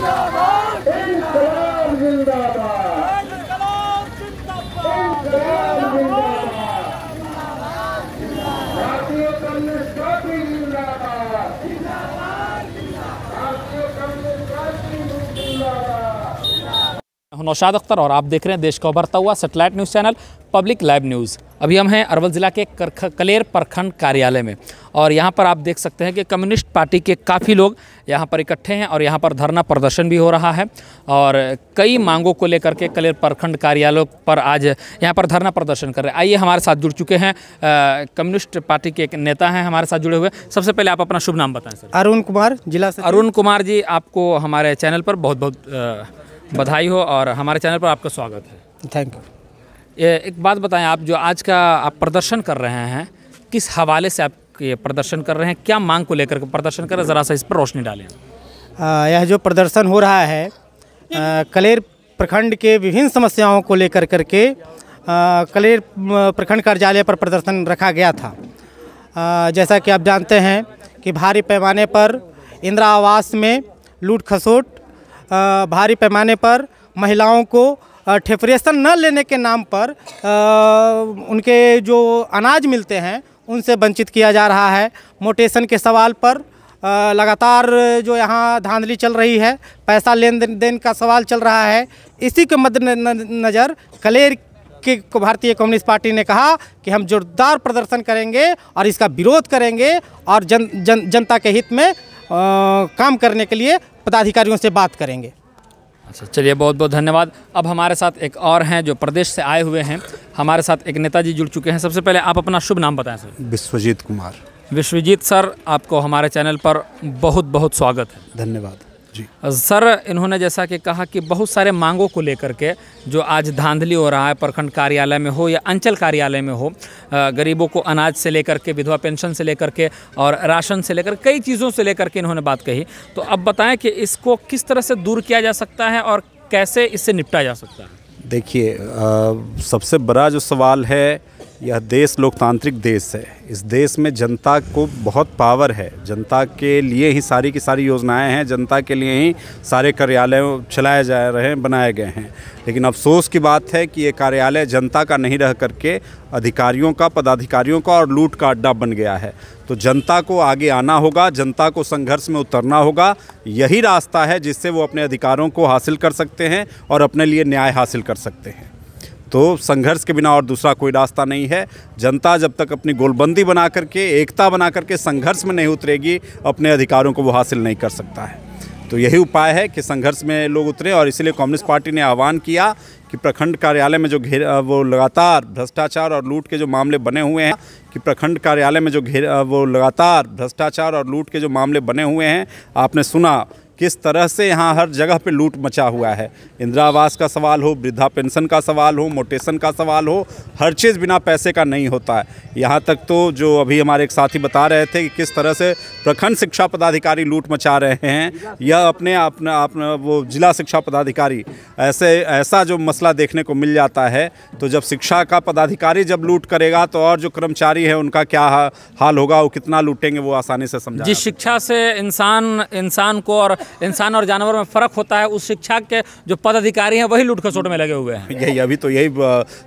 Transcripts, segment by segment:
इंकलाब जिंदाबाद, भारतीय communist party जिंदाबाद, भारतीय कम्युनिस्ट पार्टी जिंदाबाद। नौशाद अख्तर और आप देख रहे हैं देश का उभरता हुआ satellite news channel public live news. अभी हम हैं अरवल ज़िला के कलेर प्रखंड कार्यालय में और यहाँ पर आप देख सकते हैं कि कम्युनिस्ट पार्टी के काफ़ी लोग यहाँ पर इकट्ठे हैं और यहाँ पर धरना प्रदर्शन भी हो रहा है और कई मांगों को लेकर के कलेर प्रखंड कार्यालय पर आज यहाँ पर धरना प्रदर्शन कर रहे हैं। आइए हमारे साथ जुड़ चुके हैं कम्युनिस्ट पार्टी के एक नेता हैं हमारे साथ जुड़े हुए। सबसे पहले आप अपना शुभ नाम बताएं सर। अरुण कुमार, जिला सचिव। अरुण कुमार जी, आपको हमारे चैनल पर बहुत बहुत बधाई हो और हमारे चैनल पर आपका स्वागत है। Thank you. एक बात बताएं, आप जो आज का आप प्रदर्शन कर रहे हैं किस हवाले से आप ये प्रदर्शन कर रहे हैं, क्या मांग को लेकर के प्रदर्शन कर रहे हैं, ज़रा सा इस पर रोशनी डालें। यह जो प्रदर्शन हो रहा है कलेर प्रखंड के विभिन्न समस्याओं को लेकर करके कलेर प्रखंड कार्यालय पर प्रदर्शन रखा गया था। जैसा कि आप जानते हैं कि भारी पैमाने पर इंदिरा आवास में लूट खसोट, भारी पैमाने पर महिलाओं को ठेपरेशन न लेने के नाम पर उनके जो अनाज मिलते हैं उनसे वंचित किया जा रहा है। मोटेशन के सवाल पर लगातार जो यहाँ धांधली चल रही है, पैसा लेन देन का सवाल चल रहा है। इसी के मद्देनज़र कलेर के भारतीय कम्युनिस्ट पार्टी ने कहा कि हम जोरदार प्रदर्शन करेंगे और इसका विरोध करेंगे और जनता के हित में काम करने के लिए पदाधिकारियों से बात करेंगे। अच्छा, चलिए बहुत बहुत धन्यवाद। अब हमारे साथ एक और हैं जो प्रदेश से आए हुए हैं, हमारे साथ एक नेताजी जुड़ चुके हैं। सबसे पहले आप अपना शुभ नाम बताएं सर। विश्वजीत कुमार। विश्वजीत सर, आपको हमारे चैनल पर बहुत बहुत स्वागत है। धन्यवाद जी सर। इन्होंने जैसा कि कहा कि बहुत सारे मांगों को लेकर के जो आज धांधली हो रहा है, प्रखंड कार्यालय में हो या अंचल कार्यालय में हो, गरीबों को अनाज से लेकर के, विधवा पेंशन से लेकर के और राशन से लेकर कई चीज़ों से लेकर के इन्होंने बात कही। तो अब बताएं कि इसको किस तरह से दूर किया जा सकता है और कैसे इससे निपटा जा सकता है। देखिए, सबसे बड़ा जो सवाल है, यह देश लोकतांत्रिक देश है। इस देश में जनता को बहुत पावर है, जनता के लिए ही सारी की सारी योजनाएं हैं, जनता के लिए ही सारे कार्यालय चलाए जा रहे हैं, बनाए गए हैं। लेकिन अफसोस की बात है कि ये कार्यालय जनता का नहीं रह करके अधिकारियों का, पदाधिकारियों का और लूट का अड्डा बन गया है। तो जनता को आगे आना होगा, जनता को संघर्ष में उतरना होगा। यही रास्ता है जिससे वो अपने अधिकारों को हासिल कर सकते हैं और अपने लिए न्याय हासिल कर सकते हैं। तो संघर्ष के बिना और दूसरा कोई रास्ता नहीं है। जनता जब तक अपनी गोलबंदी बना करके, एकता बना करके संघर्ष में नहीं उतरेगी, अपने अधिकारों को वो हासिल नहीं कर सकता है। तो यही उपाय है कि संघर्ष में लोग उतरें और इसलिए कम्युनिस्ट पार्टी ने आह्वान किया कि प्रखंड कार्यालय में जो वो लगातार भ्रष्टाचार और लूट के जो मामले बने हुए हैं, कि प्रखंड कार्यालय में जो वो लगातार भ्रष्टाचार और लूट के जो मामले बने हुए हैं, आपने सुना किस तरह से यहाँ हर जगह पे लूट मचा हुआ है। इंदिरा आवास का सवाल हो, वृद्धा पेंशन का सवाल हो, मोटेशन का सवाल हो, हर चीज़ बिना पैसे का नहीं होता है। यहाँ तक तो जो अभी हमारे एक साथी बता रहे थे कि किस तरह से प्रखंड शिक्षा पदाधिकारी लूट मचा रहे हैं, यह अपना वो जिला शिक्षा पदाधिकारी, ऐसा जो मसला देखने को मिल जाता है। तो जब शिक्षा का पदाधिकारी जब लूट करेगा तो और जो कर्मचारी है उनका क्या हाल होगा, वो कितना लूटेंगे, वो आसानी से समझा। जिस शिक्षा से इंसान को और इंसान और जानवर में फ़र्क होता है, उस शिक्षा के जो पदाधिकारी हैं वही लूट खसोट में लगे हुए हैं। यही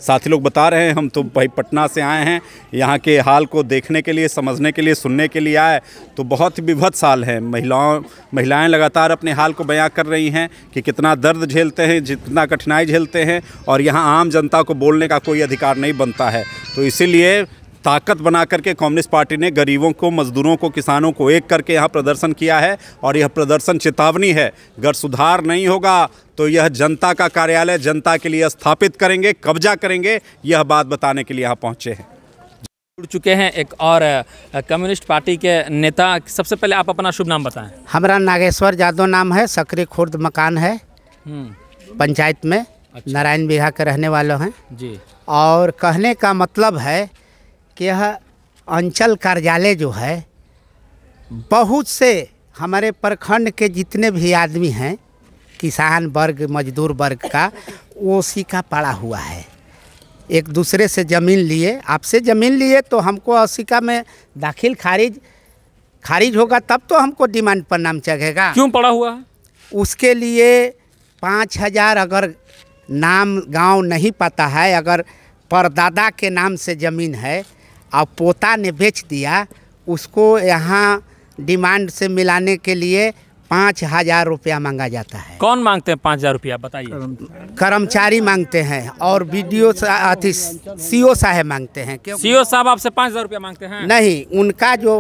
साथी लोग बता रहे हैं। हम तो भाई पटना से आए हैं, यहाँ के हाल को देखने के लिए, समझने के लिए, सुनने के लिए आए। तो बहुत ही विभत्स हाल है। महिलाएं लगातार अपने हाल को बयां कर रही हैं कि कितना दर्द झेलते हैं, जितना कठिनाई झेलते हैं, और यहाँ आम जनता को बोलने का कोई अधिकार नहीं बनता है। तो इसीलिए ताकत बना करके कम्युनिस्ट पार्टी ने गरीबों को, मजदूरों को, किसानों को एक करके यहाँ प्रदर्शन किया है। और यह प्रदर्शन चेतावनी है, अगर सुधार नहीं होगा तो यह जनता का कार्यालय जनता के लिए स्थापित करेंगे, कब्जा करेंगे। यह बात बताने के लिए यहाँ पहुँचे हैं। जुड़ चुके हैं एक और कम्युनिस्ट पार्टी के नेता। सबसे पहले आप अपना शुभ नाम बताएं। हमारा नागेश्वर यादव नाम है, सकरी खुर्द मकान है पंचायत में। अच्छा। नारायण बिहार के रहने वाले हैं जी। और कहने का मतलब है कि यह अंचल कार्यालय जो है, बहुत से हमारे प्रखंड के जितने भी आदमी हैं, किसान वर्ग, मजदूर वर्ग का, वो उसी का पड़ा हुआ है। एक दूसरे से ज़मीन लिए, आपसे ज़मीन लिए तो हमको असिका में दाखिल खारिज होगा, तब तो हमको डिमांड पर नाम चढ़ेगा। क्यों पड़ा हुआ है? उसके लिए 5,000 अगर नाम गांव नहीं पता है, अगर परदादा के नाम से ज़मीन है और पोता ने बेच दिया, उसको यहाँ डिमांड से मिलाने के लिए 5,000 रुपया मांगा जाता है। कौन मांगते हैं 5,000 रुपया बताइए? कर्मचारी मांगते हैं और बीडीओ सीओ साहब मांगते हैं। क्यों सीओ साहब आपसे 5,000 रुपया मांगते हैं? नहीं, उनका जो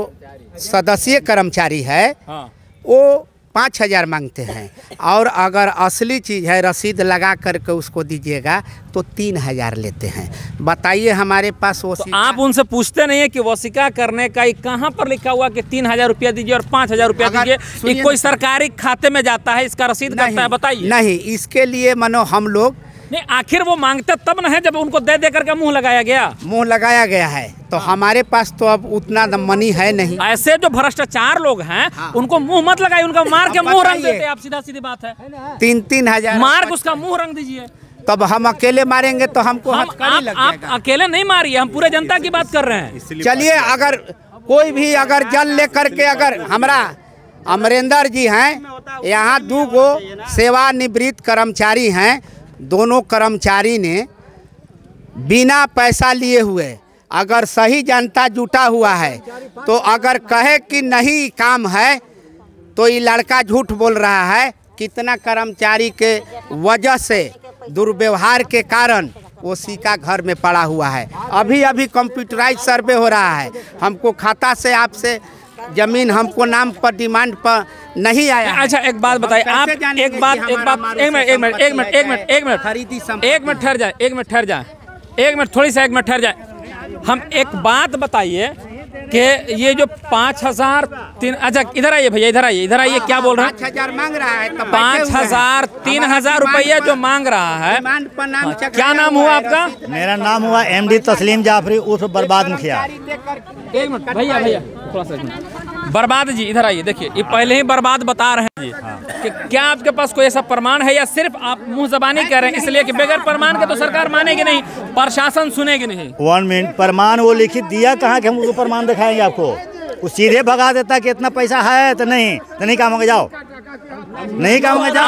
सदस्य कर्मचारी है हाँ। वो 5,000 मांगते हैं, और अगर असली चीज़ है रसीद लगा करके उसको दीजिएगा तो 3,000 लेते हैं। बताइए हमारे पास वो तो आप उनसे पूछते नहीं है कि वसीका करने का कहाँ पर लिखा हुआ कि 3,000 रुपया दीजिए और 5,000 रुपया दीजिए, ये कोई सरकारी खाते में जाता है, इसका रसीद करता है? बताइए। नहीं, इसके लिए मानो हम लोग नहीं, आखिर वो मांगते तब न है जब उनको दे दे करके मुंह लगाया गया है, तो हमारे पास तो अब उतना मनी है नहीं। ऐसे जो भ्रष्टाचार लोग हैं उनको मुंह मत लगाइए, उनका मार के मुंह रंग देते हैं आप, सीधा सीधी बात है। 3,000 मार के उसका मुंह रंग दीजिए। तब हम अकेले मारेंगे तो हमको हथकड़ी लग जाएगा। आप अकेले नहीं मारिए, हम पूरे जनता की बात कर रहे हैं। चलिए, अगर कोई भी अगर जल लेकर के, अगर हमारा अमरेंद्र जी हैं, यहाँ 2 गो सेवानिवृत्त कर्मचारी हैं, दोनों कर्मचारी ने बिना पैसा लिए हुए, अगर सही जनता जुटा हुआ है तो अगर कहे कि नहीं काम है तो ये लड़का झूठ बोल रहा है। कितना कर्मचारी के वजह से, दुर्व्यवहार के कारण वो सिक्का घर में पड़ा हुआ है। अभी कंप्यूटराइज सर्वे हो रहा है, हमको खाता से आपसे जमीन हमको नाम पर डिमांड पर नहीं आया। अच्छा, एक बात बताइए आप, एक मिनट ठहर जाए। हम एक बात बताइए कि ये जो 5,003, अच्छा इधर आइए भैया, इधर आइए, क्या बोल रहे हैं? 5,000 मांग रहा है, 5,000 3,000 रुपया जो मांग रहा है। क्या नाम हुआ आपका? मेरा नाम हुआ MD तस्लीम जाफरी उर्फ बर्बाद मुखिया। एक मिनट भैया थोड़ा सा। बर्बाद जी इधर आइए, देखिए ये पहले ही बर्बाद बता रहे हैं जी कि क्या आपके पास कोई ऐसा प्रमाण है या सिर्फ आप मुंह जबानी कह रहे हैं? इसलिए कि बगैर प्रमाण के तो सरकार मानेगी नहीं, प्रशासन सुनेगी नहीं। 1 मिनट, प्रमाण वो लिखित दिया कहाँ कि हम उसको प्रमाण दिखाएंगे आपको? वो सीधे भगा देता कि इतना पैसा है तो नहीं काम होगा, जाओ नहीं काम होगा, जाओ।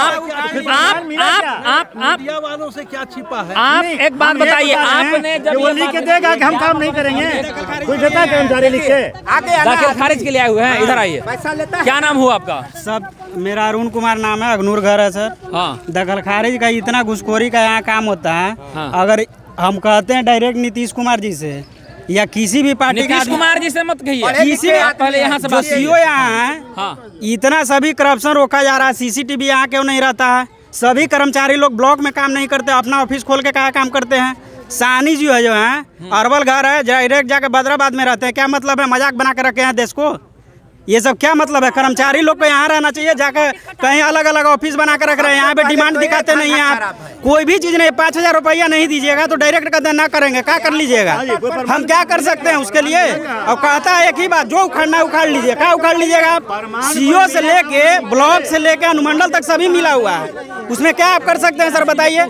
आप मीडिया वालों से क्या छिपा है? आप एक बात बताइए, आपने जब वो लिख के देगा कि हम काम नहीं करेंगे, कोई देता है कर्मचारी लिख के? दाखिल खारिज के लिए आए हुए हैं, इधर आइए। क्या नाम हुआ आपका? सब मेरा अरुण कुमार नाम है, अग्नूर घर है सर। हाँ। दखल खारिज का इतना घुसखोरी का यहाँ काम होता है। हाँ। अगर हम कहते हैं डायरेक्ट नीतीश कुमार जी से या किसी भी पार्टी का, नीतीश कुमार जी से मत कहिए, किसी भी पहले यहाँ से जो सीओ यहाँ है, हाँ। इतना सभी करप्शन रोका जा रहा है। CCTV यहाँ क्यों नहीं रहता है? सभी कर्मचारी लोग ब्लॉक में काम नहीं करते, अपना ऑफिस खोल के क्या काम करते हैं। सानी जी है जो है, अरवल घर है, डायरेक्ट जाके बदराबाद में रहते हैं। क्या मतलब है? मजाक बना के रखे हैं देश को। ये सब क्या मतलब है? कर्मचारी लोग को यहाँ रहना चाहिए, जाकर कहीं अलग अलग ऑफिस बना कर रख रहे हैं। यहाँ पे डिमांड दिखाते नहीं हैं आप, कोई भी चीज़ नहीं। 5,000 रुपया नहीं दीजिएगा तो डायरेक्ट कदम ना करेंगे, क्या कर लीजिएगा? हम क्या कर सकते हैं उसके लिए? और कहता है एक ही बात, जो उखाड़ना उखाड़ लीजिए। क्या उखाड़ लीजिएगा आप? CO से लेके ब्लॉक से लेके अनुमंडल तक सभी मिला हुआ है, उसमें क्या आप कर सकते हैं सर? बताइए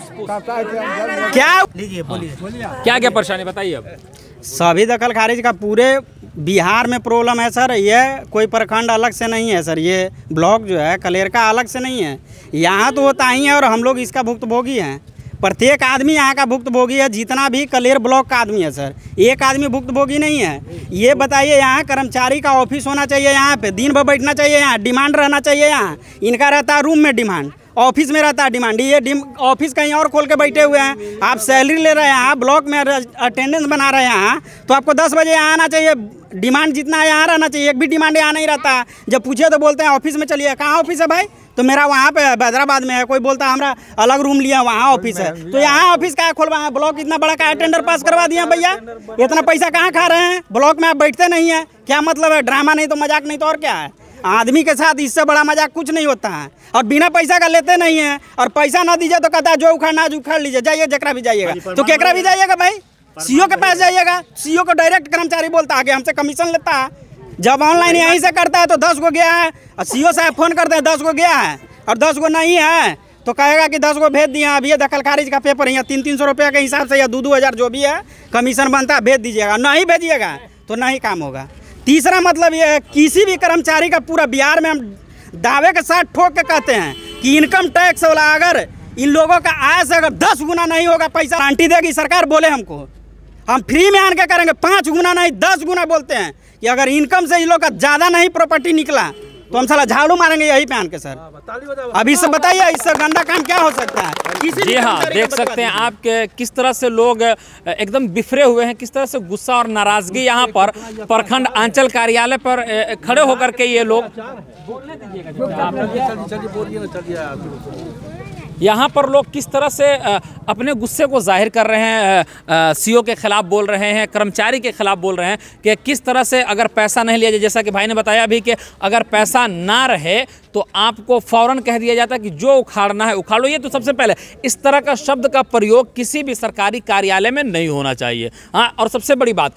क्या लीजिए, बोलिए। क्या क्या परेशानी बताइए अब? सभी दखल खारिज का पूरे बिहार में प्रॉब्लम है सर। ये कोई प्रखंड अलग से नहीं है सर, ये ब्लॉक जो है कलेर का अलग से नहीं है। यहाँ तो होता ही है और हम लोग इसका भुक्तभोगी हैं। प्रत्येक आदमी यहाँ का भुक्तभोगी है, जितना भी कलेर ब्लॉक का आदमी है सर, एक आदमी भुक्तभोगी नहीं है। ये बताइए, यहाँ कर्मचारी का ऑफिस होना चाहिए, यहाँ पे दिन भर बैठना चाहिए, यहाँ डिमांड रहना चाहिए। यहाँ इनका रहता है रूम में डिमांड, ऑफिस में रहता है डिमांड। ये ऑफिस कहीं और खोल के बैठे हुए हैं। आप सैलरी ले रहे हैं, आप ब्लॉक में अटेंडेंस बना रहे हैं, तो आपको 10 बजे यहाँ आना चाहिए। डिमांड जितना यहाँ रहना चाहिए, एक भी डिमांड यहाँ नहीं रहता। जब पूछे तो बोलते हैं ऑफिस में चलिए। कहाँ ऑफिस है भाई? तो मेरा वहाँ पे हैदराबाद में है। कोई बोलता है हमारा अलग रूम लिया, वहाँ ऑफिस है। तो यहाँ ऑफिस क्या खुलवाए? ब्लॉक इतना बड़ा का टेंडर पास करवा दिया भैया, इतना पैसा कहाँ खा रहे हैं? ब्लॉक में आप बैठते नहीं है, क्या मतलब है? ड्रामा नहीं तो मजाक नहीं तो और क्या है? आदमी के साथ इससे बड़ा मजाक कुछ नहीं होता है। और बिना पैसा का लेते नहीं है, और पैसा ना दीजिए तो कहता है जो उखाड़ना आज उखाड़ लीजिए, जाइए जकरा भी जाइएगा। तो केकरा भी जाइएगा भाई? CO के पास जाइएगा, CO को डायरेक्ट कर्मचारी बोलता है, आगे हमसे कमीशन लेता है। जब ऑनलाइन यहीं से करता है तो 10 गो गया है, और CO साहब फोन करते हैं 10 गो गया है, और 10 गो नहीं है तो कहेगा कि 10 गो भेज दिया। अब ये दखल खारिज का पेपर यहाँ 300-300 रुपये के हिसाब से या 2-2 हज़ार जो भी है कमीशन बनता है, भेज दीजिएगा। नहीं भेजिएगा तो नहीं काम होगा। तीसरा मतलब ये है, किसी भी कर्मचारी का पूरा बिहार में हम दावे के साथ ठोक के कहते हैं कि इनकम टैक्स वाला अगर इन लोगों का आय से अगर 10 गुना नहीं होगा पैसा गारंटी देगी सरकार, बोले हमको हम फ्री में आन के करेंगे। 5 गुना नहीं 10 गुना बोलते हैं कि अगर इनकम से इन लोग का ज़्यादा नहीं प्रॉपर्टी निकला तो हम साला झाड़ू मारेंगे यही पे आन के सर। अभी से बताइए इससे गंदा काम क्या हो सकता है? जी हाँ, देख सकते हैं आप किस तरह से लोग एकदम बिफरे हुए हैं, किस तरह से गुस्सा और नाराजगी यहाँ पर प्रखंड अंचल कार्यालय पर खड़े होकर के ये लोग यहाँ पर लोग किस तरह से अपने गुस्से को जाहिर कर रहे हैं, सीओ के खिलाफ बोल रहे हैं, कर्मचारी के खिलाफ बोल रहे हैं कि किस तरह से अगर पैसा नहीं लिया जाए, जैसा कि भाई ने बताया भी कि अगर पैसा ना रहे तो आपको फौरन कह दिया जाता है कि जो उखाड़ना है उखाड़ो। ये तो सबसे पहले इस तरह का शब्द का प्रयोग किसी भी सरकारी कार्यालय में नहीं होना चाहिए। हाँ, और सबसे बड़ी बात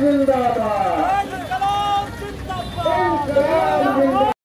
जिंदाबाद